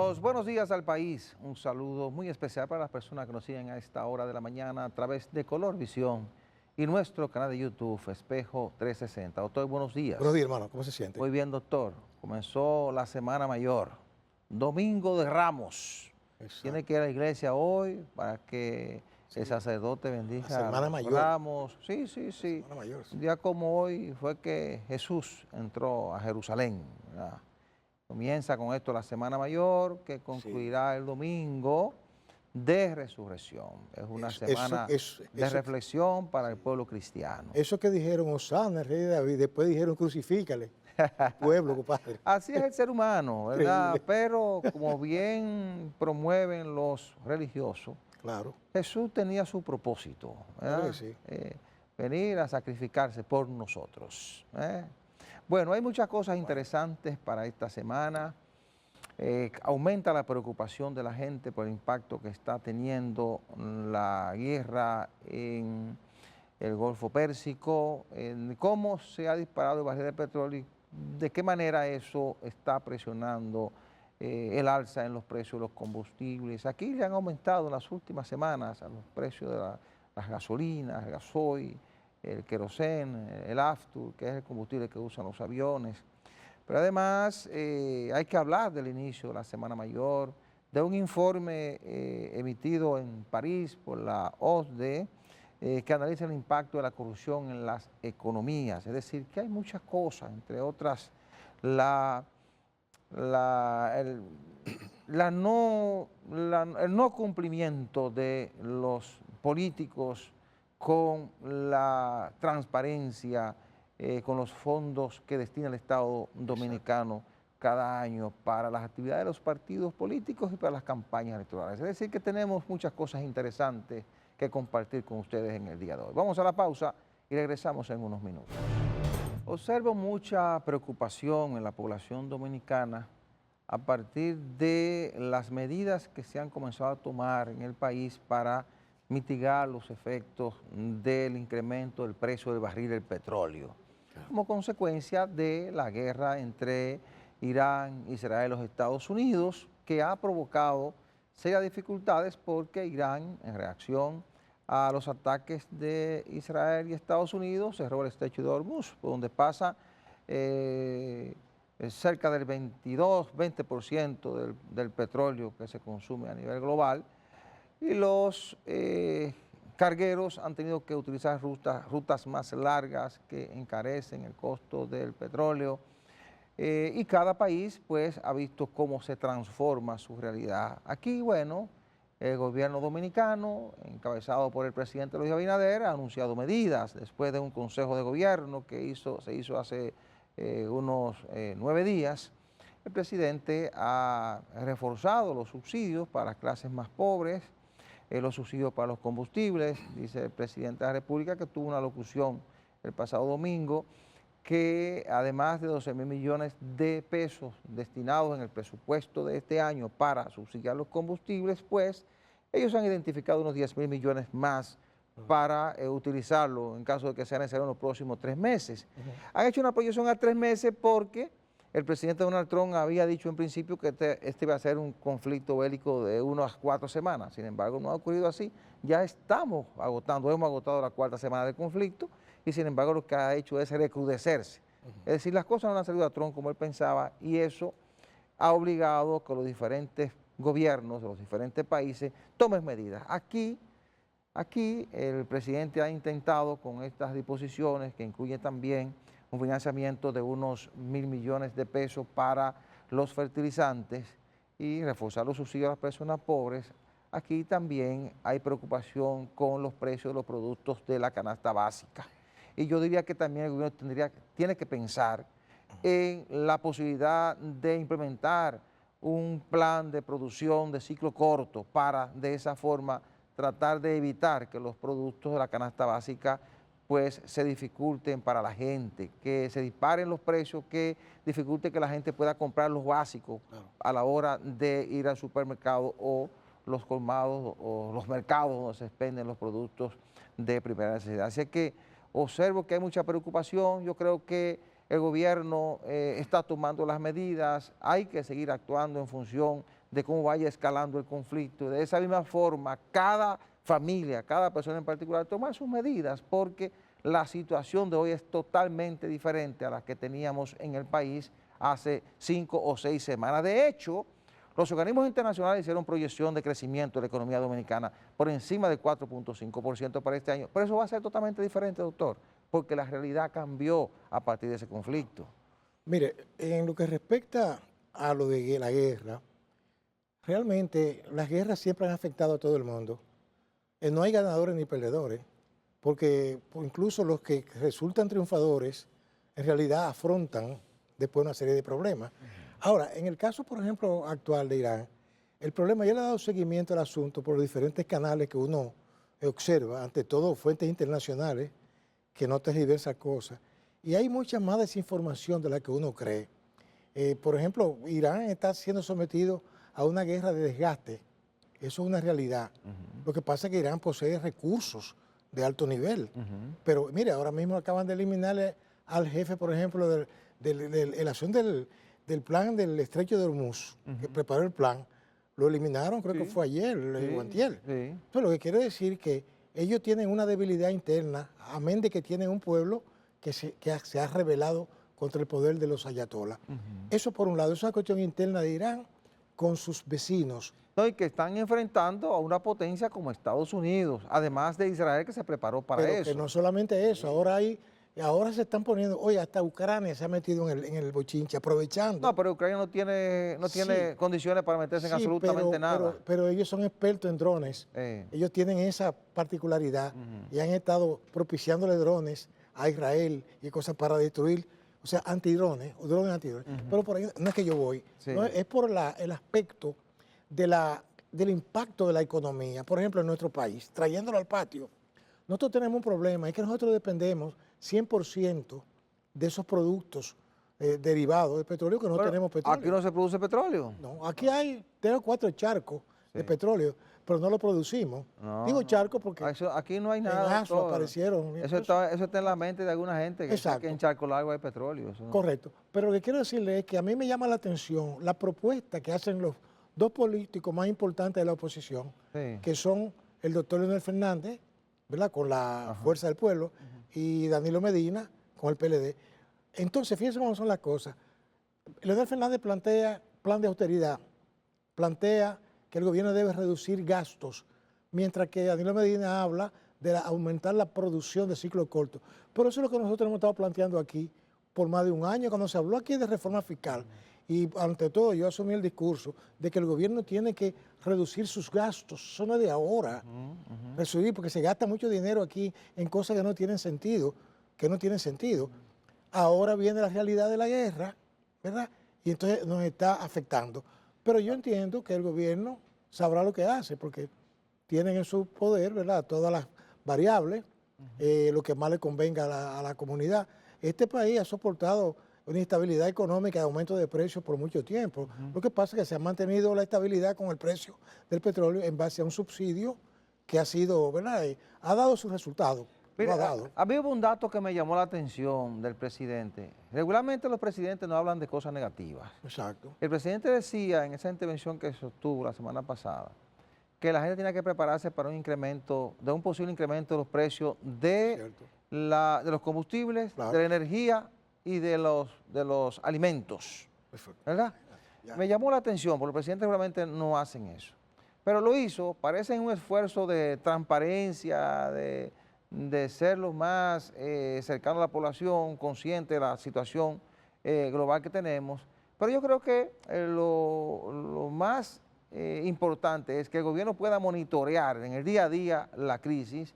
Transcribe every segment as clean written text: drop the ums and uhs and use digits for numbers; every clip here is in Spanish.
Los buenos días al país. Un saludo muy especial para las personas que nos siguen a esta hora de la mañana a través de Color Visión y nuestro canal de YouTube, Espejo 360. Doctor, buenos días. Buenos días, hermano. ¿Cómo se siente? Muy bien, doctor. Comenzó la Semana Mayor. Domingo de Ramos. Exacto. Tiene que ir a la iglesia hoy para que Sí. el sacerdote bendiga La Semana los Mayor. ramos. Sí. Semana Mayor, sí. Un día como hoy fue que Jesús entró a Jerusalén, ¿verdad? Comienza con esto la Semana Mayor, que concluirá el domingo de resurrección. Es una semana de reflexión para el pueblo cristiano. Eso que dijeron, Hosana, el rey de David, después dijeron, crucifícale. El pueblo, compadre. Así es el ser humano, ¿verdad? Pero como bien promueven los religiosos, Claro. Jesús tenía su propósito, ¿verdad? Claro que sí. Venir a sacrificarse por nosotros. Bueno, hay muchas cosas interesantes para esta semana. Aumenta la preocupación de la gente por el impacto que está teniendo la guerra en el Golfo Pérsico, en cómo se ha disparado el barril de petróleo y de qué manera eso está presionando el alza en los precios de los combustibles. Aquí ya han aumentado en las últimas semanas los precios de las gasolinas, el gasoil, el querosén, el aftur, que es el combustible que usan los aviones. Pero además hay que hablar del inicio de la Semana Mayor, de un informe emitido en París por la OCDE que analiza el impacto de la corrupción en las economías. Es decir, que hay muchas cosas, entre otras el no cumplimiento de los políticos con la transparencia, con los fondos que destina el Estado Dominicano cada año para las actividades de los partidos políticos y para las campañas electorales. Es decir, que tenemos muchas cosas interesantes que compartir con ustedes en el día de hoy. Vamos a la pausa y regresamos en unos minutos. Observo mucha preocupación en la población dominicana a partir de las medidas que se han comenzado a tomar en el país para mitigar los efectos del incremento del precio del barril del petróleo, como consecuencia de la guerra entre Irán, Israel y los Estados Unidos, que ha provocado serias dificultades porque Irán, en reacción a los ataques de Israel y Estados Unidos, cerró el estrecho de Hormuz, por donde pasa cerca del 20% del petróleo que se consume a nivel global, y los cargueros han tenido que utilizar rutas más largas que encarecen el costo del petróleo, y cada país pues ha visto cómo se transforma su realidad. Aquí, bueno, el gobierno dominicano, encabezado por el presidente Luis Abinader, ha anunciado medidas después de un consejo de gobierno que se hizo hace unos 9 días. El presidente ha reforzado los subsidios para las clases más pobres, los subsidios para los combustibles. Dice el presidente de la República, que tuvo una locución el pasado domingo, que además de 12.000 millones de pesos destinados en el presupuesto de este año para subsidiar los combustibles, pues ellos han identificado unos 10.000 millones más para utilizarlo en caso de que sea necesario en los próximos 3 meses. Han hecho una proyección a 3 meses porque el presidente Donald Trump había dicho en principio que este iba a ser un conflicto bélico de unas 4 semanas. Sin embargo, no ha ocurrido así. Ya hemos agotado la 4ª semana del conflicto, y sin embargo lo que ha hecho es recrudecerse. Es decir, las cosas no han salido a Trump como él pensaba, y eso ha obligado a que los diferentes gobiernos de los diferentes países tomen medidas. Aquí el presidente ha intentado con estas disposiciones, que incluye también un financiamiento de unos 1.000 millones de pesos para los fertilizantes y reforzar los subsidios a las personas pobres. Aquí también hay preocupación con los precios de los productos de la canasta básica. Y yo diría que también el gobierno tiene que pensar en la posibilidad de implementar un plan de producción de ciclo corto para de esa forma tratar de evitar que los productos de la canasta básica pues se dificulten para la gente, que se disparen los precios, que dificulte que la gente pueda comprar los básicos a la hora de ir al supermercado o los colmados o los mercados donde se expenden los productos de primera necesidad. Así que observo que hay mucha preocupación. Yo creo que el gobierno está tomando las medidas, hay que seguir actuando en función de cómo vaya escalando el conflicto. De esa misma forma, cada familia, cada persona en particular, tomar sus medidas, porque la situación de hoy es totalmente diferente a la que teníamos en el país hace 5 o 6 semanas. De hecho, los organismos internacionales hicieron proyección de crecimiento de la economía dominicana por encima del 4.5% para este año. Pero eso va a ser totalmente diferente, doctor, porque la realidad cambió a partir de ese conflicto. Mire, en lo que respecta a lo de la guerra, realmente las guerras siempre han afectado a todo el mundo. No hay ganadores ni perdedores, porque incluso los que resultan triunfadores en realidad afrontan después una serie de problemas. Ahora, en el caso, por ejemplo, actual de Irán, el problema, ya le he dado seguimiento al asunto por los diferentes canales que uno observa, ante todo fuentes internacionales que no tergiversan cosas, y hay mucha más desinformación de la que uno cree. Por ejemplo, Irán está siendo sometido a una guerra de desgaste, eso es una realidad. Lo que pasa es que Irán posee recursos de alto nivel, pero mire, ahora mismo acaban de eliminarle al jefe, por ejemplo, de la acción del plan del estrecho de Hormuz, que preparó el plan, lo eliminaron, creo que fue ayer o antier. Entonces, lo que quiere decir que ellos tienen una debilidad interna, amén de que tienen un pueblo que se ha rebelado contra el poder de los ayatolás. Eso por un lado, es una cuestión interna de Irán con sus vecinos. No, y que están enfrentando a una potencia como Estados Unidos, además de Israel que se preparó para Pero eso. que no solamente eso, ahora se están poniendo, oye, hasta Ucrania se ha metido en el bochinche, aprovechando. No, pero Ucrania no tiene condiciones para meterse en absolutamente nada. Pero ellos son expertos en drones. Ellos tienen esa particularidad y han estado propiciándole drones a Israel y cosas para destruir, o sea, antidrones, o drones antidrones. Pero por ahí no es que yo voy, no, es por el aspecto del impacto de la economía. Por ejemplo, en nuestro país, trayéndolo al patio, nosotros tenemos un problema, es que nosotros dependemos 100% de esos productos derivados de petróleo, que no tenemos petróleo. Aquí no se produce petróleo. No, aquí hay 3 o 4 charcos de petróleo, pero no lo producimos. Digo charcos porque aquí no hay nada. En aparecieron. Eso está en la mente de alguna gente, que en Charco Largo hay petróleo. Eso no. Correcto. Pero lo que quiero decirle es que a mí me llama la atención la propuesta que hacen los 2 políticos más importantes de la oposición, que son el doctor Leonel Fernández, ¿verdad?, con la Fuerza del Pueblo, y Danilo Medina con el PLD. Entonces, fíjense cómo son las cosas. Leonel Fernández plantea plan de austeridad, plantea que el gobierno debe reducir gastos, mientras que Danilo Medina habla de aumentar la producción de ciclo corto. Pero eso es lo que nosotros hemos estado planteando aquí por más de un año, cuando se habló aquí de reforma fiscal. Y ante todo yo asumí el discurso de que el gobierno tiene que reducir sus gastos, eso no es de ahora, reducir, porque se gasta mucho dinero aquí en cosas que no tienen sentido, Ahora viene la realidad de la guerra, ¿verdad? Y entonces nos está afectando. Pero yo entiendo que el gobierno sabrá lo que hace, porque tienen en su poder, ¿verdad?, todas las variables, lo que más le convenga a la comunidad. Este país ha soportado una inestabilidad económica y aumento de precios por mucho tiempo. Lo que pasa es que se ha mantenido la estabilidad con el precio del petróleo en base a un subsidio que ha sido, ¿verdad?, ha dado sus resultados. A mí hubo un dato que me llamó la atención del presidente. Regularmente los presidentes no hablan de cosas negativas. Exacto. El presidente decía en esa intervención que sostuvo la semana pasada que la gente tenía que prepararse para un posible incremento de los precios de los combustibles, de la energía y de los alimentos, ¿verdad? Me llamó la atención, porque los presidentes realmente no hacen eso. Pero lo hizo, parece un esfuerzo de transparencia, de ser los más cercanos a la población, consciente de la situación global que tenemos. Pero yo creo que lo más importante es que el gobierno pueda monitorear en el día a día la crisis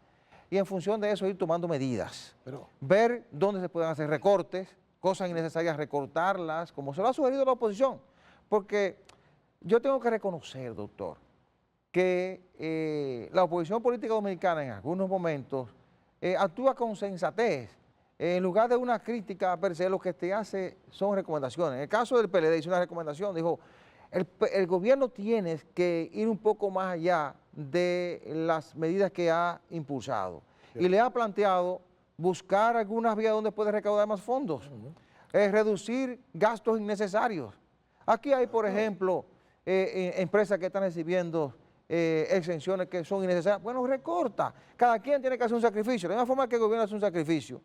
y en función de eso ir tomando medidas. Ver dónde se pueden hacer recortes, cosas innecesarias recortarlas, como se lo ha sugerido la oposición. Porque yo tengo que reconocer, doctor, que la oposición política dominicana en algunos momentos actúa con sensatez. En lugar de una crítica per se, lo que te hace son recomendaciones. En el caso del PLD hizo una recomendación, dijo, el gobierno tiene que ir un poco más allá de las medidas que ha impulsado. Y le ha planteado buscar algunas vías donde puede recaudar más fondos, reducir gastos innecesarios. Aquí hay, por ejemplo, empresas que están recibiendo exenciones que son innecesarias. Bueno, recorta. Cada quien tiene que hacer un sacrificio. De la misma forma que el gobierno hace un sacrificio,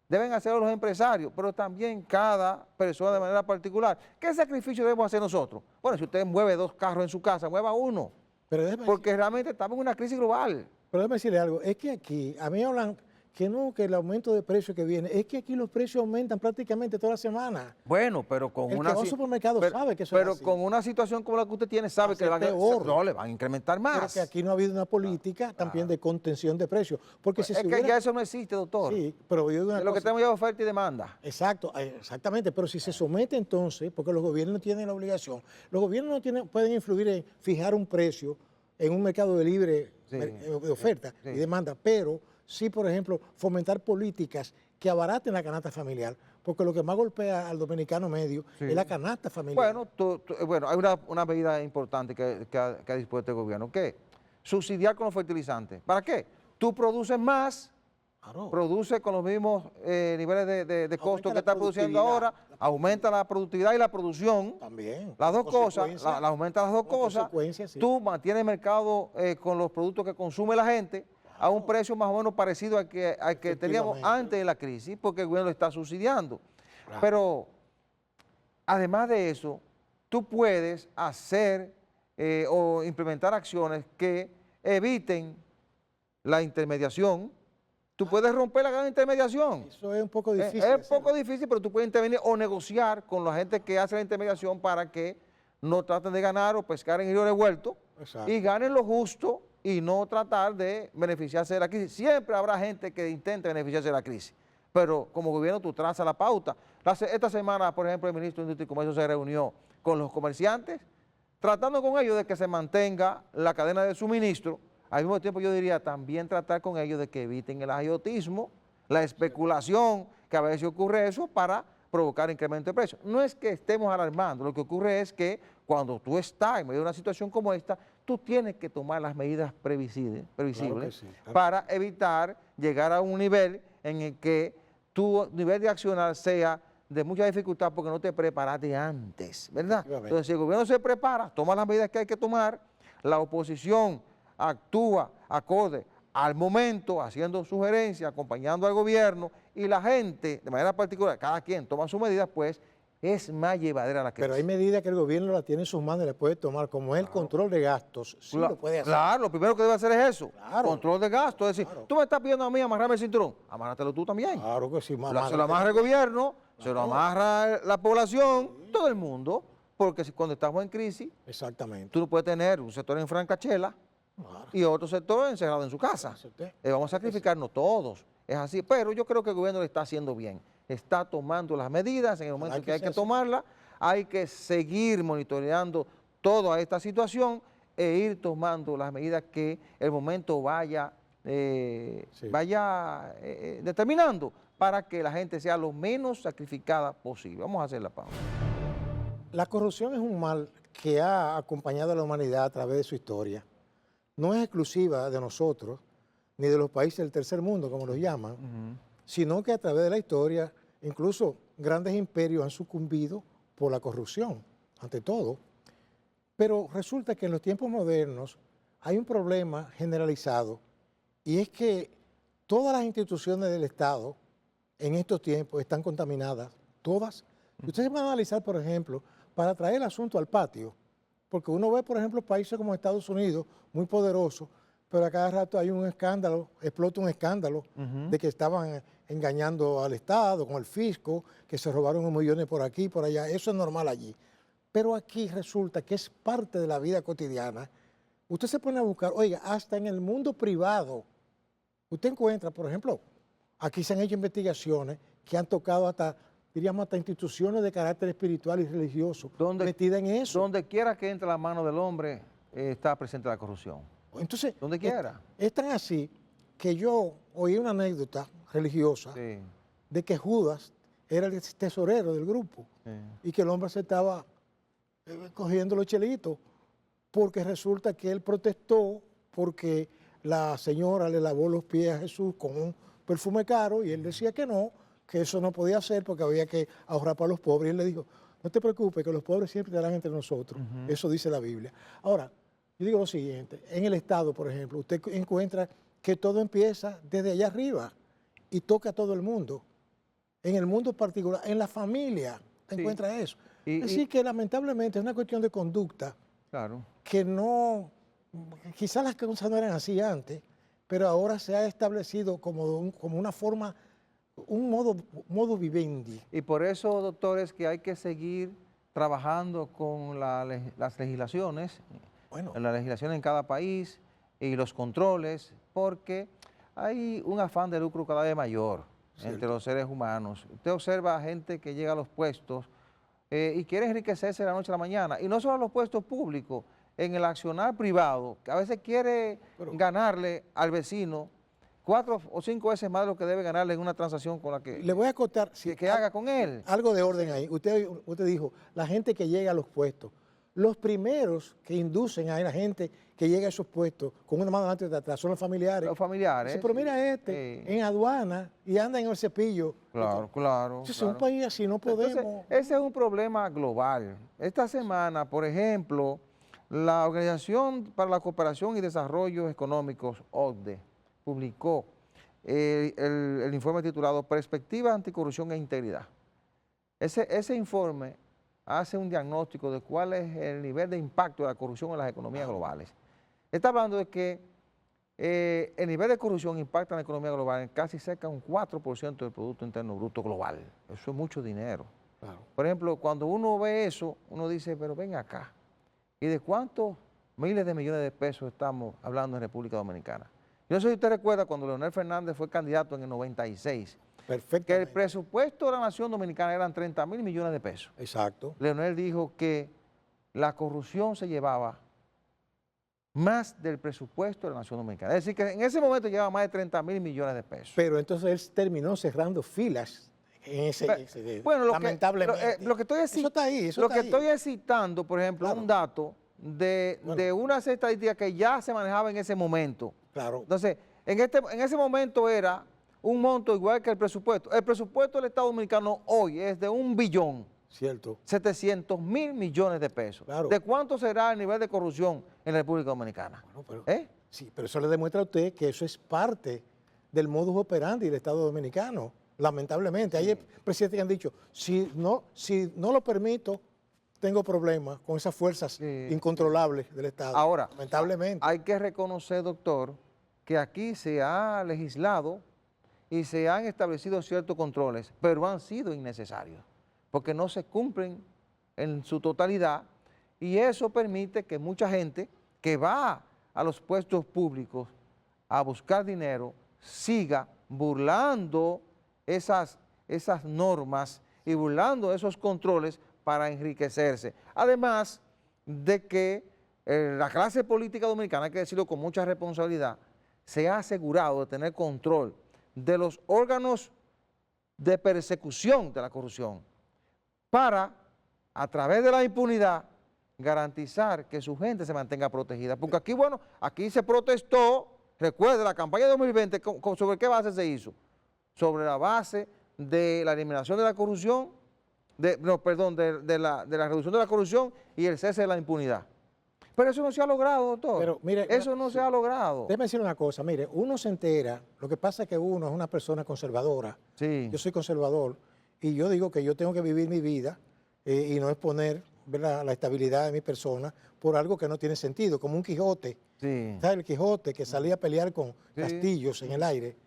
deben hacerlo los empresarios, pero también cada persona de manera particular. ¿Qué sacrificio debemos hacer nosotros? Bueno, si usted mueve 2 carros en su casa, mueva uno, Pero porque realmente estamos en una crisis global. déjeme decirle algo, es que aquí, a mí hablan que no, que el aumento de precios que viene, es que aquí los precios aumentan prácticamente toda la semana. Bueno, pero con El una que va al supermercado sabe que eso pero es así. con una situación como la que usted tiene, sabe que le van, no, le van a incrementar Pero más. que aquí no ha habido una política también de contención de precios. Porque si Es se que hubiera- ya eso no existe, doctor. Sí, pero yo digo una De lo que cosa. tenemos ya es oferta y demanda. Exacto, exactamente, pero si se somete entonces, porque los gobiernos tienen la obligación, los gobiernos no pueden influir en fijar un precio en un mercado de libre Sí, de oferta sí. y demanda, pero sí, por ejemplo, fomentar políticas que abaraten la canasta familiar, porque lo que más golpea al dominicano medio Sí. es la canasta familiar. Bueno, bueno, hay una medida importante que ha dispuesto el gobierno, que subsidiar con los fertilizantes. ¿Para qué? Tú produces más, Claro. produce con los mismos niveles de costo la que está produciendo productividad, ahora, aumenta la productividad y la producción. También. Las dos cosas, Consecuencia, aumenta las dos con cosas. consecuencia, sí. Tú mantienes el mercado con los productos que consume la gente a un precio más o menos parecido al que teníamos Efectivamente. antes de la crisis, porque el gobierno lo está subsidiando. Claro. Pero además de eso, tú puedes hacer o implementar acciones que eviten la intermediación. Tú puedes romper la gran intermediación. Eso es un poco difícil. Es de poco hacerlo. difícil, pero tú puedes intervenir o negociar con la gente que hace la intermediación para que no traten de ganar o pescar en río revuelto Exacto. y ganen lo justo y no tratar de beneficiarse de la crisis. Siempre habrá gente que intente beneficiarse de la crisis, pero como gobierno tú trazas la pauta. Esta semana, por ejemplo, el ministro de Industria y Comercio se reunió con los comerciantes, tratando con ellos de que se mantenga la cadena de suministro. Al mismo tiempo yo diría también tratar con ellos de que eviten el agiotismo, la especulación, que a veces ocurre eso para provocar incremento de precios. No es que estemos alarmando, lo que ocurre es que cuando tú estás en medio de una situación como esta, tú tienes que tomar las medidas previsibles Sí, claro. para evitar llegar a un nivel en el que tu nivel de accionar sea de mucha dificultad porque no te preparaste antes, ¿verdad? Efectivamente. Entonces, si el gobierno se prepara, toma las medidas que hay que tomar, la oposición actúa acorde al momento, haciendo sugerencias, acompañando al gobierno, y la gente, de manera particular, cada quien toma sus medidas, pues es más llevadera la crisis. Pero hay medidas que el gobierno la tiene en sus manos y le puede tomar, como es el control de gastos. Sí lo puede hacer. Claro, lo primero que debe hacer es eso, Claro. control de gastos. Es decir, Claro. tú me estás pidiendo a mí amarrarme el cinturón, amárratelo tú también. Claro que sí, mamá. Se lo amarra el gobierno, se lo amarra la población, todo el mundo, porque cuando estamos en crisis, Exactamente. tú no puedes tener un sector en francachela Claro. y otro sector encerrado en su casa. Eso usted. Vamos a sacrificarnos todos, es así. Pero yo creo que el gobierno lo está haciendo bien, está tomando las medidas en el momento Ojalá que hay que que sea así. tomarlas, hay que seguir monitoreando toda esta situación e ir tomando las medidas que el momento vaya, Sí. determinando para que la gente sea lo menos sacrificada posible. Vamos a hacer la pausa. La corrupción es un mal que ha acompañado a la humanidad a través de su historia. No es exclusiva de nosotros, ni de los países del tercer mundo, como los llaman, sino que a través de la historia, incluso grandes imperios han sucumbido por la corrupción, ante todo. Pero resulta que en los tiempos modernos hay un problema generalizado, y es que todas las instituciones del Estado en estos tiempos están contaminadas, todas. Y ustedes van a analizar, por ejemplo, para traer el asunto al patio, porque uno ve, por ejemplo, países como Estados Unidos, muy poderosos, pero a cada rato hay un escándalo, explota un escándalo de que estaban engañando al Estado, con el fisco, que se robaron unos millones por aquí, por allá. Eso es normal allí. Pero aquí resulta que es parte de la vida cotidiana. Usted se pone a buscar, oiga, hasta en el mundo privado, usted encuentra, por ejemplo, aquí se han hecho investigaciones que han tocado hasta, diríamos, hasta instituciones de carácter espiritual y religioso, metidas en eso. Donde quiera que entre la mano del hombre, está presente la corrupción. Entonces, Donde quiera. Es tan así que yo oí una anécdota religiosa Sí, de que Judas era el tesorero del grupo sí. y que el hombre se estaba cogiendo los chelitos porque resulta que él protestó porque la señora le lavó los pies a Jesús con un perfume caro y él decía que no, que eso no podía ser porque había que ahorrar para los pobres. Y él le dijo, no te preocupes que los pobres siempre estarán entre nosotros. Eso dice la Biblia. Ahora, yo digo lo siguiente, en el Estado, por ejemplo, usted encuentra que todo empieza desde allá arriba y toca a todo el mundo. En el mundo particular, en la familia, encuentra eso. Así que lamentablemente es una cuestión de conducta, claro, que no, quizás las cosas no eran así antes, pero ahora se ha establecido como una forma, un modo vivendi. y por eso, doctores, que hay que seguir trabajando con las legislaciones, la legislación en cada país y los controles, porque hay un afán de lucro cada vez mayor entre los seres humanos. Usted observa a gente que llega a los puestos y quiere enriquecerse de la noche a la mañana, y no solo a los puestos públicos, en el accionar privado, que a veces quiere ganarle al vecino 4 o 5 veces más de lo que debe ganarle en una transacción con la que... Le voy a acotar que haga con él. Algo de orden ahí. Usted dijo, la gente que llega a los puestos. Los primeros que inducen a la gente que llega a esos puestos con una mano delante y de atrás son los familiares. Los familiares. Dice, pero mira en aduana y anda en el cepillo. Claro, claro. Entonces, un país así no podemos... Entonces, ese es un problema global. Esta semana, por ejemplo, la Organización para la Cooperación y Desarrollo Económicos, OCDE, publicó el informe titulado Perspectiva Anticorrupción e Integridad. Ese informe hace un diagnóstico de cuál es el nivel de impacto de la corrupción en las economías globales. Está hablando de que el nivel de corrupción impacta en la economía global en casi cerca de un 4% del Producto Interno Bruto global. Eso es mucho dinero. Claro. Por ejemplo, cuando uno ve eso, uno dice, pero ven acá, ¿y de cuántos miles de millones de pesos estamos hablando en República Dominicana? Yo no sé si usted recuerda cuando Leonel Fernández fue candidato en el 96, que el presupuesto de la nación dominicana eran 30.000 millones de pesos. Exacto. Leonel dijo que la corrupción se llevaba más del presupuesto de la nación dominicana. Es decir, que en ese momento llevaba más de 30.000 millones de pesos. Pero entonces él terminó cerrando filas en ese bueno, lamentablemente. Lo que estoy estoy citando, por ejemplo, un dato de unas estadísticas que ya se manejaba en ese momento. Claro. Entonces, en ese momento era un monto igual que el presupuesto. El presupuesto del Estado Dominicano hoy es de 1.700.000 millones de pesos. Claro. ¿De cuánto será el nivel de corrupción en la República Dominicana? Bueno, sí, pero eso le demuestra a usted que eso es parte del modus operandi del Estado Dominicano, lamentablemente. Hay presidentes que han dicho, si no lo permito, tengo problemas con esas fuerzas incontrolables del Estado. Ahora, lamentablemente. Hay que reconocer, doctor, que aquí se ha legislado y se han establecido ciertos controles, pero han sido innecesarios, porque no se cumplen en su totalidad, y eso permite que mucha gente que va a los puestos públicos a buscar dinero siga burlando esas normas y burlando esos controles para enriquecerse. Además de que la clase política dominicana, hay que decirlo con mucha responsabilidad, se ha asegurado de tener control de los órganos de persecución de la corrupción para, a través de la impunidad, garantizar que su gente se mantenga protegida. Porque aquí, bueno, aquí se protestó, recuerde, la campaña de 2020, ¿sobre qué base se hizo? Sobre la base de la eliminación de la corrupción, de la reducción de la corrupción y el cese de la impunidad. Pero eso no se ha logrado, doctor. Pero, mire, eso no se ha logrado. Déjeme decir una cosa, mire, uno se entera, lo que pasa es que uno es una persona conservadora. Sí. Yo soy conservador y yo digo que yo tengo que vivir mi vida y no exponer, ¿verdad?, la estabilidad de mi persona por algo que no tiene sentido, como un Quijote. Sí. ¿Sabe? El Quijote que salía a pelear con castillos en el aire.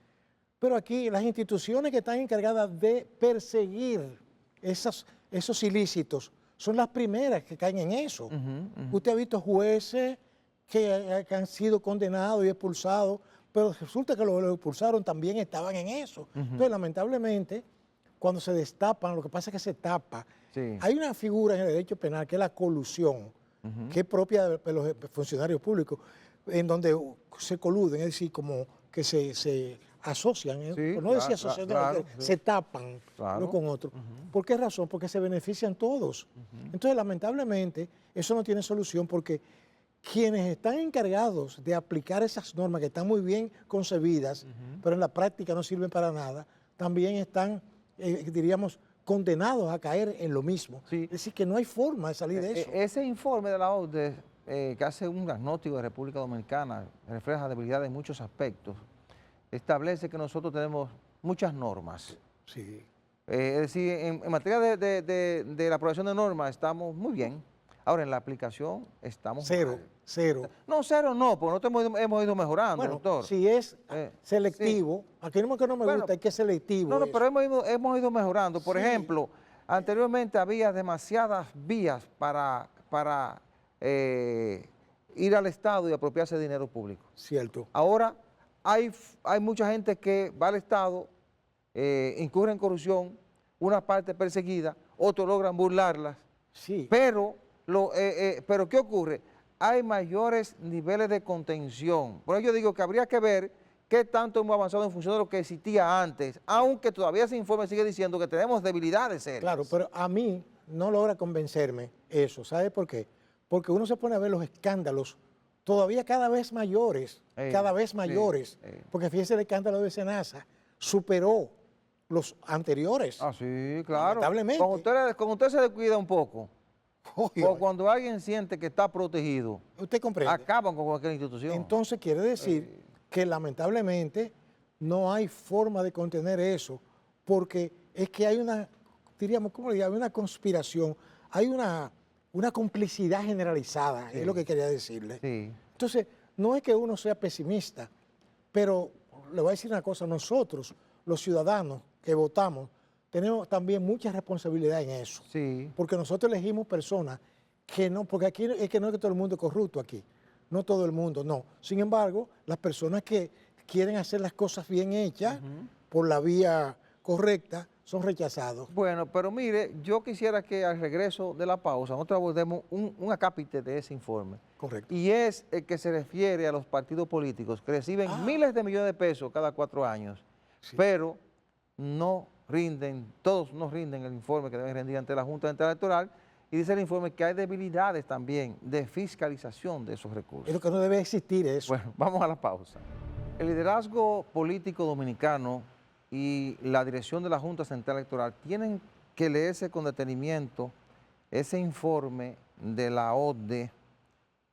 Pero aquí las instituciones que están encargadas de perseguir esos ilícitos son las primeras que caen en eso. Usted ha visto jueces que han sido condenados y expulsados, pero resulta que los expulsaron también estaban en eso. Entonces, lamentablemente, cuando se destapan, lo que pasa es que se tapa. Hay una figura en el derecho penal que es la colusión, que es propia de los funcionarios públicos, en donde se coluden, es decir, como que se asocian, no decía asociación, se tapan uno con otro. ¿Por qué razón? Porque se benefician todos. Entonces, lamentablemente, eso no tiene solución porque quienes están encargados de aplicar esas normas que están muy bien concebidas, pero en la práctica no sirven para nada, también están, diríamos, condenados a caer en lo mismo. Sí. Es decir, que no hay forma de salir de eso. Ese informe de la OCDE, que hace un diagnóstico de República Dominicana, refleja debilidades en muchos aspectos, establece que nosotros tenemos muchas normas. Sí. Es decir, en materia de la aprobación de normas estamos muy bien. Ahora, en la aplicación estamos Cero, mal. cero. No, cero no, porque nosotros hemos ido mejorando, Bueno, doctor. si es Sí. selectivo, aquí no me Bueno, gusta, es que es selectivo. No, eso. pero hemos ido mejorando. Por Sí. ejemplo, anteriormente había demasiadas vías para ir al Estado y apropiarse de dinero público. Cierto. Ahora hay mucha gente que va al Estado, incurre en corrupción, una parte perseguida, otros logran burlarlas, Sí. pero ¿qué ocurre? Hay mayores niveles de contención. Por ello yo digo que habría que ver qué tanto hemos avanzado en función de lo que existía antes, aunque todavía ese informe sigue diciendo que tenemos debilidades serias. Claro, pero a mí no logra convencerme eso. ¿Sabe por qué? Porque uno se pone a ver los escándalos todavía cada vez mayores, porque fíjese el escándalo de Senasa, superó los anteriores. Ah, sí, claro. Lamentablemente. Cuando usted se descuida un poco, Oiga, o cuando alguien siente que está protegido, usted comprende. acaban con cualquier institución. Entonces quiere decir que lamentablemente no hay forma de contener eso, porque es que hay una, diríamos, ¿cómo le llamo? Una conspiración, hay una complicidad generalizada, Sí. es lo que quería decirle. Sí. Entonces, no es que uno sea pesimista, pero le voy a decir una cosa, nosotros, los ciudadanos que votamos, tenemos también mucha responsabilidad en eso. Sí. Porque nosotros elegimos personas que no, porque aquí es que no es que todo el mundo es corrupto aquí, no todo el mundo, no. Sin embargo, las personas que quieren hacer las cosas bien hechas, por la vía correcta, son rechazados. Bueno, pero mire, yo quisiera que al regreso de la pausa nosotros abordemos un acápite de ese informe. Correcto. Y es el que se refiere a los partidos políticos que reciben miles de millones de pesos cada 4 años, Sí. pero no rinden, todos no rinden el informe que deben rendir ante la Junta Central Electoral, y dice el informe que hay debilidades también de fiscalización de esos recursos. Es lo que no debe existir eso. Bueno, vamos a la pausa. El liderazgo político dominicano y la dirección de la Junta Central Electoral tienen que leerse con detenimiento ese informe de la OCDE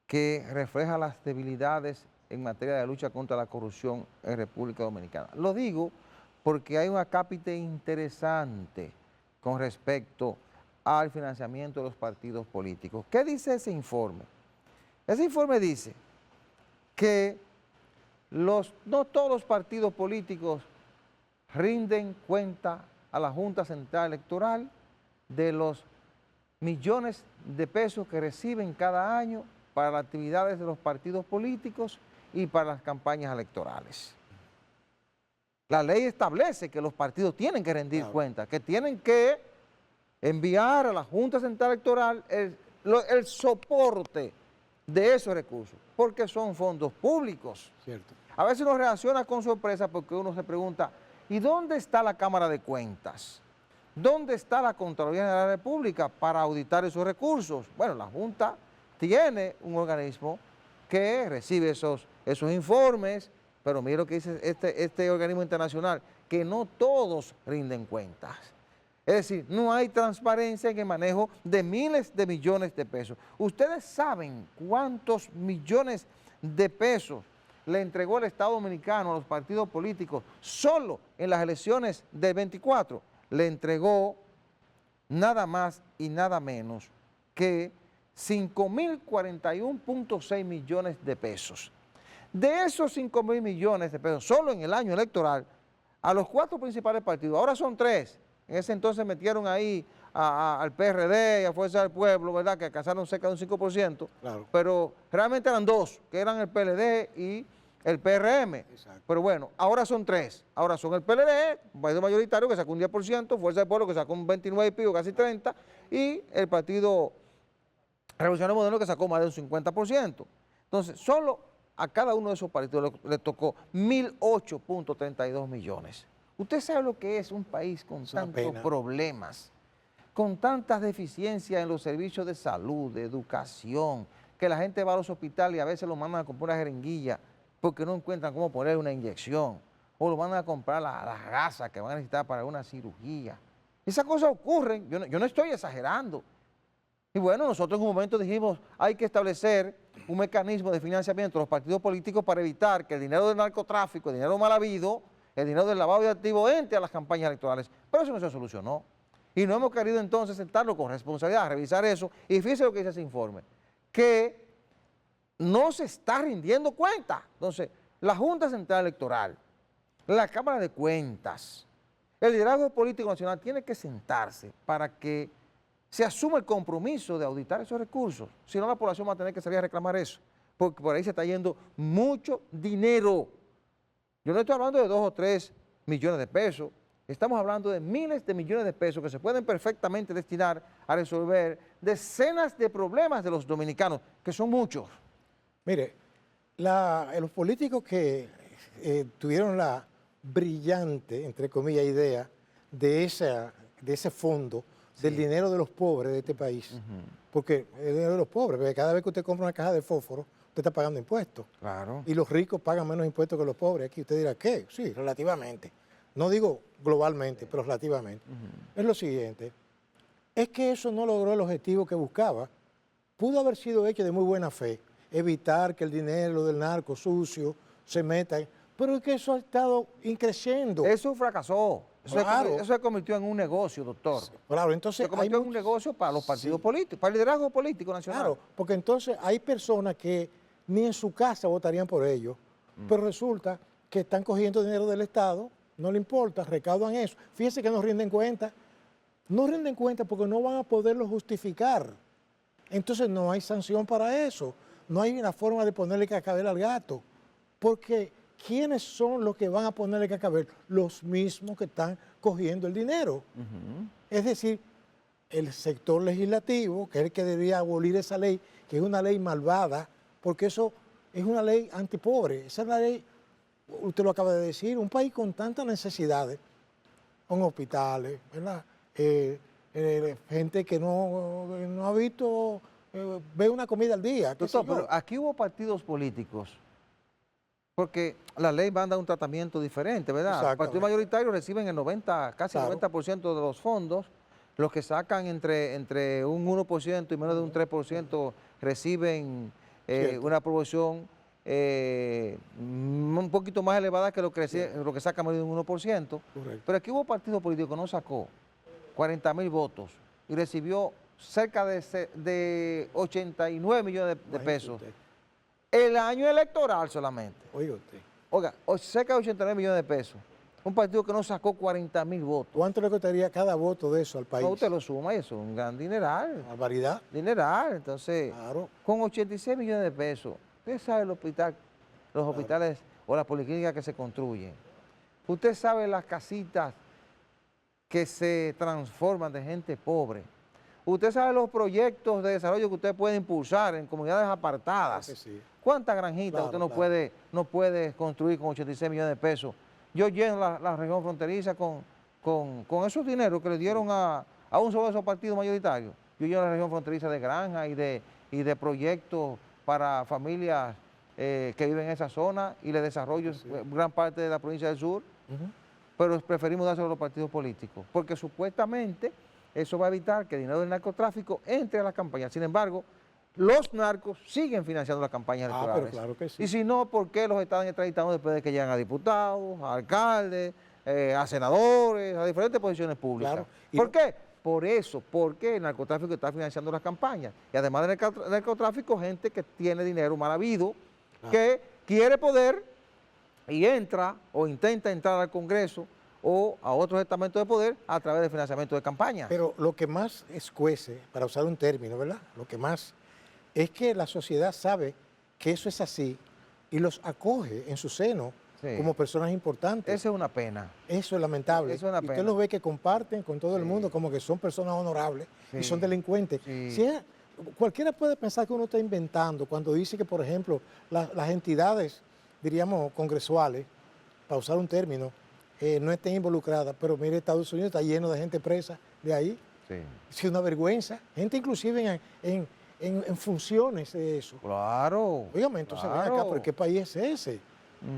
que refleja las debilidades en materia de lucha contra la corrupción en República Dominicana. Lo digo porque hay un acápite interesante con respecto al financiamiento de los partidos políticos. ¿Qué dice ese informe? Ese informe dice que no todos los partidos políticos rinden cuenta a la Junta Central Electoral de los millones de pesos que reciben cada año para las actividades de los partidos políticos y para las campañas electorales. La ley establece que los partidos tienen que rendir cuenta, que tienen que enviar a la Junta Central Electoral el soporte de esos recursos, porque son fondos públicos. Cierto. A veces uno reacciona con sorpresa porque uno se pregunta, ¿y dónde está la Cámara de Cuentas? ¿Dónde está la Contraloría de la República para auditar esos recursos? Bueno, la Junta tiene un organismo que recibe esos informes, pero mire lo que dice este organismo internacional, que no todos rinden cuentas. Es decir, no hay transparencia en el manejo de miles de millones de pesos. ¿Ustedes saben cuántos millones de pesos le entregó el Estado Dominicano a los partidos políticos solo en las elecciones del 24? Le entregó nada más y nada menos que 5.041.6 millones de pesos. De esos 5.000 millones de pesos, solo en el año electoral, a los 4 principales partidos, ahora son 3, en ese entonces metieron ahí al PRD y a Fuerza del Pueblo, ¿verdad?, que alcanzaron cerca de un 5%, Claro. pero realmente eran 2, que eran el PLD y el PRM. Exacto. Pero bueno, ahora son 3. Ahora son el PLD, un partido mayoritario que sacó un 10%, Fuerza del Pueblo que sacó un 29 y pico, casi 30%, y el Partido Revolucionario Moderno que sacó más de un 50%. Entonces, solo a cada uno de esos partidos le tocó 1.008.32 millones. Usted sabe lo que es un país con tantos problemas, con tantas deficiencias en los servicios de salud, de educación, que la gente va a los hospitales y a veces lo mandan a comprar una jeringuilla porque no encuentran cómo poner una inyección, o lo mandan a comprar las gasas que van a necesitar para una cirugía. Esas cosas ocurren, yo no estoy exagerando. Y bueno, nosotros en un momento dijimos, hay que establecer un mecanismo de financiamiento de los partidos políticos para evitar que el dinero del narcotráfico, el dinero mal habido, el dinero del lavado de activos entre a las campañas electorales. Pero eso no se solucionó. Y no hemos querido entonces sentarnos con responsabilidad, revisar eso. Y fíjese lo que dice ese informe, que no se está rindiendo cuenta. Entonces, la Junta Central Electoral, la Cámara de Cuentas, el liderazgo político nacional tiene que sentarse para que se asuma el compromiso de auditar esos recursos. Si no, la población va a tener que salir a reclamar eso, porque por ahí se está yendo mucho dinero. Yo no estoy hablando de 2 o 3 millones de pesos, estamos hablando de miles de millones de pesos que se pueden perfectamente destinar a resolver decenas de problemas de los dominicanos, que son muchos. Mire, los políticos que tuvieron la brillante, entre comillas, idea de ese fondo, del dinero de los pobres de este país, porque el dinero de los pobres, porque cada vez que usted compra una caja de fósforo, usted está pagando impuestos. Claro. Y los ricos pagan menos impuestos que los pobres. Aquí usted dirá, ¿qué? Sí, relativamente. No digo globalmente, pero relativamente. Es lo siguiente, es que eso no logró el objetivo que buscaba. Pudo haber sido hecho de muy buena fe, evitar que el dinero del narco sucio se meta, pero es que eso ha estado increciendo. Eso fracasó. Claro. Eso se convirtió en un negocio, doctor. Claro, entonces Se convirtió en un negocio para los partidos políticos, para el liderazgo político nacional. Claro, porque entonces hay personas que ni en su casa votarían por ellos, pero resulta que están cogiendo dinero del Estado, no le importa, recaudan eso. Fíjense que no rinden cuenta. No rinden cuenta porque no van a poderlo justificar. Entonces no hay sanción para eso. No hay una forma de ponerle cascabel al gato. Porque ¿quiénes son los que van a ponerle cascabel? Los mismos que están cogiendo el dinero. Es decir, el sector legislativo, que es el que debería abolir esa ley, que es una ley malvada, porque eso es una ley antipobre. Esa es la ley, usted lo acaba de decir, un país con tantas necesidades, con hospitales, ¿verdad? Gente que no ha visto, ve una comida al día. Doctor, pero aquí hubo partidos políticos, porque la ley manda un tratamiento diferente, ¿verdad? Los partidos mayoritarios reciben el 90, casi el 90% de los fondos, los que sacan entre un 1% y menos de un 3% reciben una proporción un poquito más elevada que lo que saca menos de un 1%. Correcto. Pero aquí hubo partidos políticos que no sacó 40,000 votos y recibió cerca de 89 millones de pesos. El año electoral solamente. Oiga usted. Oiga, cerca de 89 millones de pesos. Un partido que no sacó 40,000 votos. ¿Cuánto le costaría cada voto de eso al país? No, usted lo suma y eso es un gran dineral. ¿Barbaridad? Dineral. Entonces, claro, con 86 millones de pesos, usted sabe los hospitales o las policlínicas que se construyen. Usted sabe las casitas que se transforman de gente pobre. Usted sabe los proyectos de desarrollo que usted puede impulsar en comunidades apartadas. Claro que sí. ¿Cuántas granjitas usted no puede construir con 86 millones de pesos? Yo lleno la región fronteriza con esos dineros que le dieron a un solo de esos partidos mayoritarios. Yo lleno la región fronteriza de granja y de proyectos para familias que viven en esa zona y le desarrollo gran parte de la provincia del sur. Pero preferimos dárselo a los partidos políticos, porque supuestamente eso va a evitar que el dinero del narcotráfico entre a las campañas. Sin embargo, los narcos siguen financiando las campañas electorales. Pero claro que sí. Y si no, ¿por qué los están extraditando después de que llegan a diputados, a alcaldes, a senadores, a diferentes posiciones públicas? Claro. ¿Por qué? Por eso, porque el narcotráfico está financiando las campañas. Y además del narcotráfico, gente que tiene dinero mal habido, que quiere poder y entra o intenta entrar al Congreso o a otros estamentos de poder a través del financiamiento de campañas. Pero lo que más escuece, para usar un término, ¿verdad? Lo que más es que la sociedad sabe que eso es así y los acoge en su seno como personas importantes. Eso es una pena. Eso es lamentable. Eso es una pena. Y usted los ve que comparten con todo el mundo como que son personas honorables y son delincuentes. Cualquiera puede pensar que uno está inventando cuando dice que, por ejemplo, las entidades, diríamos, congresuales, para usar un término, no estén involucradas, pero mire, Estados Unidos está lleno de gente presa de ahí. Es una vergüenza. Gente inclusive en funciones de eso. Claro. Óigame, entonces ven acá, ¿pero qué país es ese?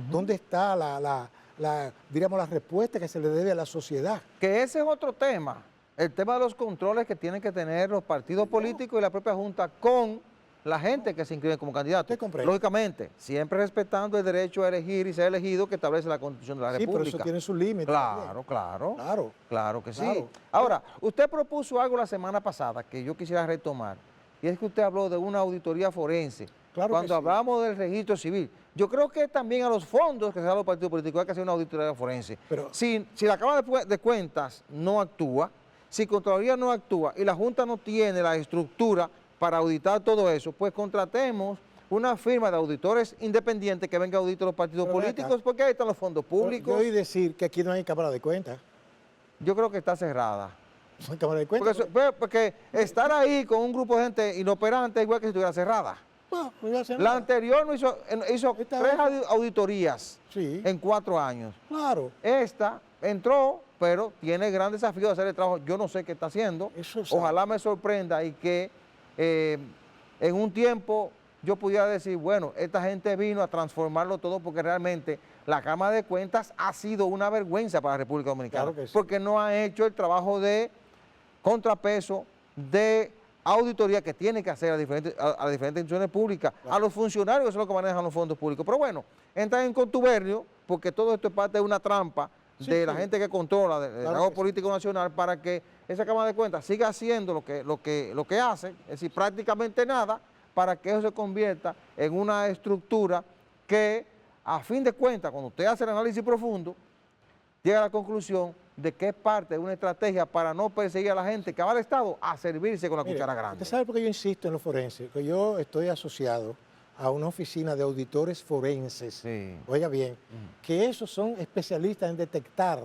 ¿Dónde está diríamos, la respuesta que se le debe a la sociedad? Que ese es otro tema. el tema de los controles que tienen que tener los partidos políticos y la propia Junta con la gente que se inscribe como candidato. Lógicamente, siempre respetando el derecho a elegir y ser elegido que establece la Constitución de la República. Sí, pero eso tiene su límite. Claro que sí. Ahora, usted propuso algo la semana pasada que yo quisiera retomar, y es que usted habló de una auditoría forense. Cuando hablamos del registro civil, yo creo que también a los fondos que se dan los partidos políticos hay que hacer una auditoría forense. Pero, si la Cámara de Cuentas no actúa, si Contraloría no actúa y la Junta no tiene la estructura para auditar todo eso, pues contratemos una firma de auditores independientes que venga a auditar los partidos políticos, porque ahí están los fondos públicos. Yo oí decir que aquí no hay Cámara de Cuentas. Yo creo que está cerrada. ¿No hay Cámara de Cuentas? Porque estar ahí con un grupo de gente inoperante es igual que si estuviera cerrada. La anterior hizo 3 auditorías en 4 años. Claro. Esta entró, pero tiene gran desafío de hacer el trabajo. Yo no sé qué está haciendo. Ojalá me sorprenda y que en un tiempo yo pudiera decir, bueno, esta gente vino a transformarlo todo porque realmente la Cámara de Cuentas ha sido una vergüenza para la República Dominicana. Claro que sí. Porque no ha hecho el trabajo de contrapeso, de auditoría que tiene que hacer a diferentes instituciones públicas, a los funcionarios que son los que manejan los fondos públicos. Pero bueno, entran en contubernio porque todo esto es parte de una trampa de la gente que controla del trabajo político nacional para que esa Cámara de Cuentas siga haciendo lo que hace, es decir, prácticamente nada, para que eso se convierta en una estructura que, a fin de cuentas, cuando usted hace el análisis profundo, llega a la conclusión de que es parte de una estrategia para no perseguir a la gente que va al Estado a servirse con la cuchara grande. ¿Usted sabe por qué yo insisto en lo forense? Que yo estoy asociado a una oficina de auditores forenses, oiga bien, que esos son especialistas en detectar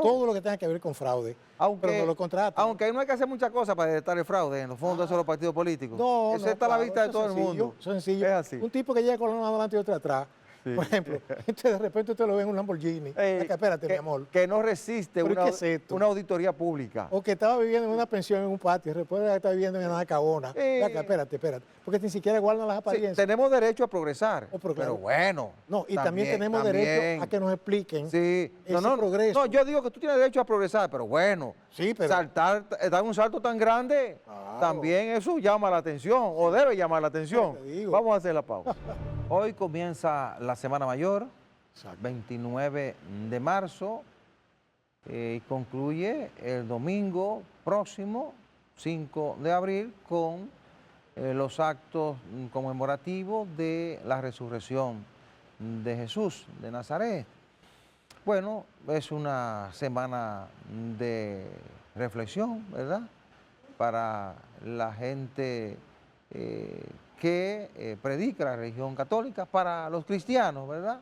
todo lo que tenga que ver con fraude, pero no lo contratan. Aunque ahí no hay que hacer muchas cosas para detectar el fraude en los fondos de los partidos políticos. Eso está a la vista de todo el mundo. Sencillo. Es así. Un tipo que llega con una adelante y otra atrás. Por ejemplo, de repente usted lo ve en un Lamborghini. Espérate, mi amor. Que no resiste una auditoría pública. O que estaba viviendo en una pensión en un patio, después está viviendo en una cabona. Espérate. Porque ni siquiera guardan las apariencias. Tenemos derecho a progresar, pero bueno. No, y también tenemos derecho a que nos expliquen ese progreso. No, yo digo que tú tienes derecho a progresar, pero bueno. Dar un salto tan grande, también eso llama la atención, o debe llamar la atención. Vamos a hacer la pausa. Hoy comienza la Semana Mayor, 29 de marzo, y concluye el domingo próximo, 5 de abril, con los actos conmemorativos de la resurrección de Jesús de Nazaret. Bueno, es una semana de reflexión, ¿verdad? Para la gente que predica la religión católica, para los cristianos, ¿verdad?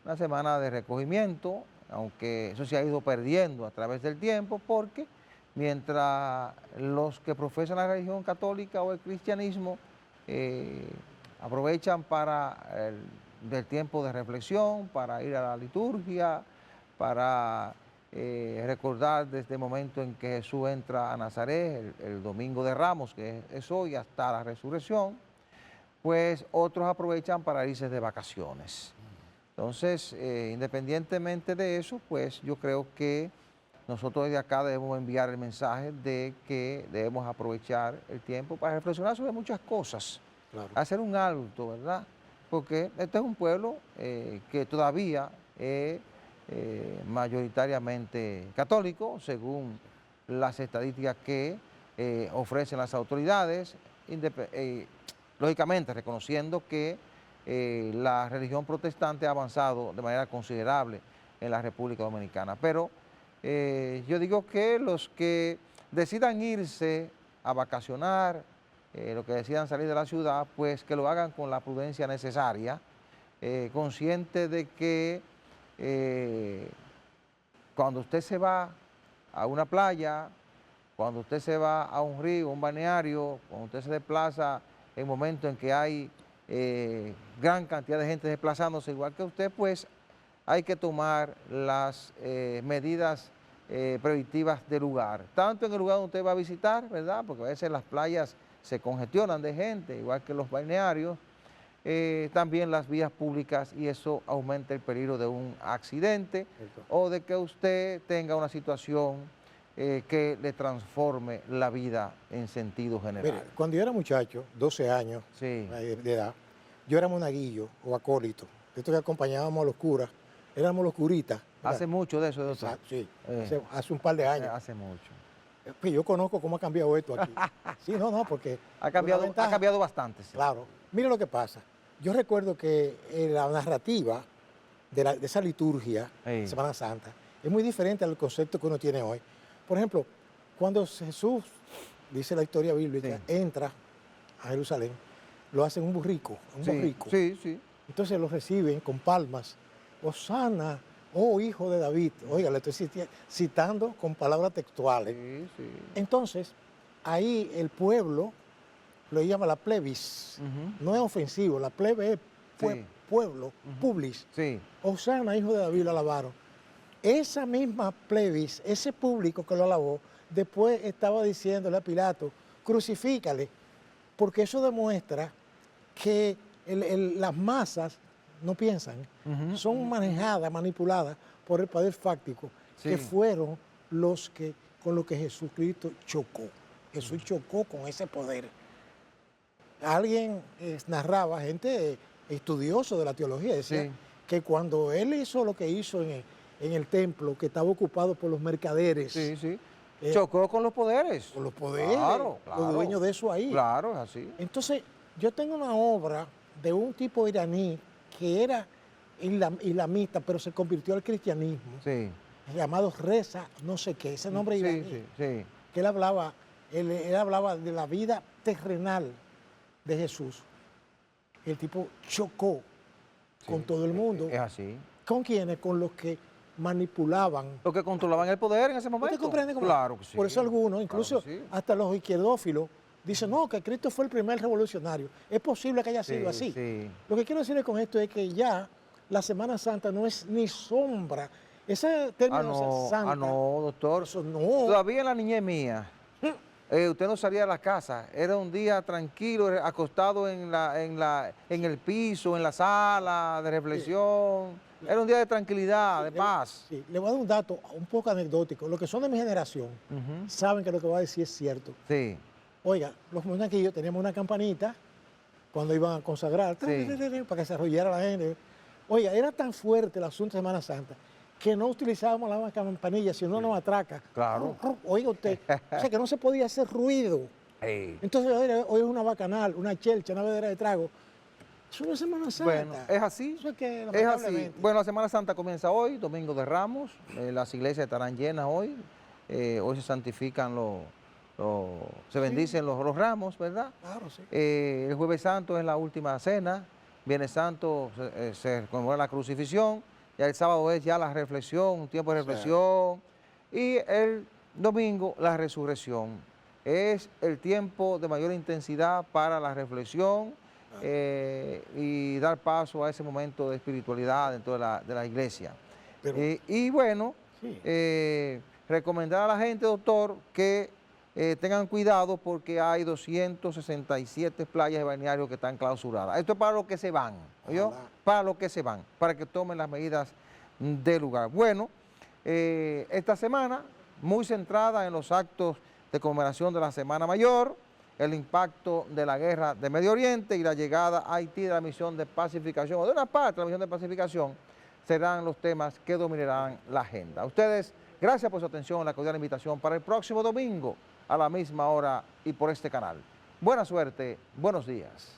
Una semana de recogimiento, aunque eso se ha ido perdiendo a través del tiempo, porque mientras los que profesan la religión católica o el cristianismo aprovechan del tiempo de reflexión, para ir a la liturgia, para recordar desde el momento en que Jesús entra a Nazaret, el Domingo de Ramos, que es hoy, hasta la resurrección, pues otros aprovechan para irse de vacaciones. Entonces, independientemente de eso, pues yo creo que nosotros desde acá debemos enviar el mensaje de que debemos aprovechar el tiempo para reflexionar sobre muchas cosas, hacer un alto, ¿verdad? Porque este es un pueblo que todavía es mayoritariamente católico, según las estadísticas que ofrecen las autoridades, lógicamente reconociendo que la religión protestante ha avanzado de manera considerable en la República Dominicana. Pero yo digo que los que decidan irse a vacacionar, los que decidan salir de la ciudad, pues que lo hagan con la prudencia necesaria, consciente de que cuando usted se va a una playa, cuando usted se va a un río, un balneario, cuando usted se desplaza en momentos en que hay gran cantidad de gente desplazándose igual que usted, pues hay que tomar las medidas preventivas del lugar, tanto en el lugar donde usted va a visitar, ¿verdad? Porque a veces las playas se congestionan de gente, igual que los balnearios, también las vías públicas, y eso aumenta el peligro de un accidente o de que usted tenga una situación que le transforme la vida en sentido general. Mire, cuando yo era muchacho, 12 años Sí. de edad, yo era monaguillo o acólito. Esto que acompañábamos a los curas, éramos los curitas. ¿verdad? Hace mucho de eso, doctor. Exacto, sí, Eh. hace un par de años. Hace mucho. Pues yo conozco cómo ha cambiado esto aquí. Sí, no, porque... Ha cambiado, una ventaja. ha cambiado bastante. Sí. Claro. Mire lo que pasa. Yo recuerdo que la narrativa de esa liturgia, Sí. Semana Santa, es muy diferente al concepto que uno tiene hoy. Por ejemplo, cuando Jesús, dice la historia bíblica, Sí. entra a Jerusalén, lo hacen un burrico, Sí, sí. Entonces lo reciben con palmas. Hosana, oh hijo de David. Oiga, le estoy citando con palabras textuales. Sí, sí. Entonces, ahí el pueblo lo llama la plebis. No es ofensivo, la plebe es Sí. pueblo, publis. Sí. Hosana, hijo de David, lo alabaron. Esa misma plebis, ese público que lo alabó, después estaba diciéndole a Pilato, crucifícale, porque eso demuestra que las masas no piensan, son manejadas, manipuladas por el poder fáctico, Sí. que fueron los que con los que Jesucristo chocó. Jesús chocó con ese poder. Alguien narraba, gente estudioso de la teología, decía Sí. que cuando él hizo lo que hizo en el templo, que estaba ocupado por los mercaderes, Sí, sí. Chocó con los poderes. por los poderes, Claro, los claro. dueños de eso ahí. Claro, es así. Entonces, yo tengo una obra de un tipo iraní que era islamista, pero se convirtió al cristianismo, Sí. llamado Reza, no sé qué, ese nombre Sí, iraní, sí, sí. que él hablaba de la vida terrenal de Jesús. El tipo chocó con Sí, todo el mundo. Es así. ¿Con quiénes? Con los que manipulaban. Los que controlaban el poder en ese momento. ¿Usted comprende cómo? Claro que sí. Por eso algunos, incluso Claro que sí. hasta los izquierdófilos, dicen, no, que Cristo fue el primer revolucionario. Es posible que haya sido Sí, así. sí. Lo que quiero decirle con esto es que ya la Semana Santa no es ni sombra. Ese término santa, no, doctor. eso no. Todavía en la niñez mía, usted no salía de la casa. Era un día tranquilo, acostado en el piso, en la sala de reflexión. Era un día de tranquilidad, de paz. Sí, le voy a dar un dato un poco anecdótico. Los que son de mi generación Ujú. saben que lo que voy a decir es cierto. Sí. Oiga, los monaguillos teníamos una campanita cuando iban a consagrar, Sí. para que se arrollara la gente. Oiga, era tan fuerte el asunto de Semana Santa que no utilizábamos la campanilla, sino una matraca. Claro. Oiga usted, o sea que no se podía hacer ruido. Ey. Entonces hoy es una bacanal, una chelcha, una bebedera de trago. Eso no es Semana Santa. Bueno, es así. Eso es que Es así. lamentablemente. Bueno, la Semana Santa comienza hoy, Domingo de Ramos. Las iglesias estarán llenas hoy. Hoy se santifican se bendicen los ramos, ¿verdad? Claro, sí. El Jueves Santo es la última cena. Viernes Santo se conmemora la crucifixión. Ya el sábado es ya la reflexión, un tiempo de reflexión. Y el domingo la resurrección. Es el tiempo de mayor intensidad para la reflexión y dar paso a ese momento de espiritualidad dentro de la iglesia. Pero- Y bueno, Sí. recomendar a la gente, doctor, que tengan cuidado porque hay 267 playas de balnearios que están clausuradas. Esto es para los que se van, ¿oyó? Ojalá. Para los que se van, para que tomen las medidas del lugar. Bueno, esta semana muy centrada en los actos de conmemoración de la Semana Mayor, el impacto de la guerra de Medio Oriente y la llegada a Haití de la misión de pacificación, o de una parte de la misión de pacificación, serán los temas que dominarán la agenda. A ustedes, gracias por su atención, la cordial invitación para el próximo domingo a la misma hora y por este canal. Buena suerte, buenos días.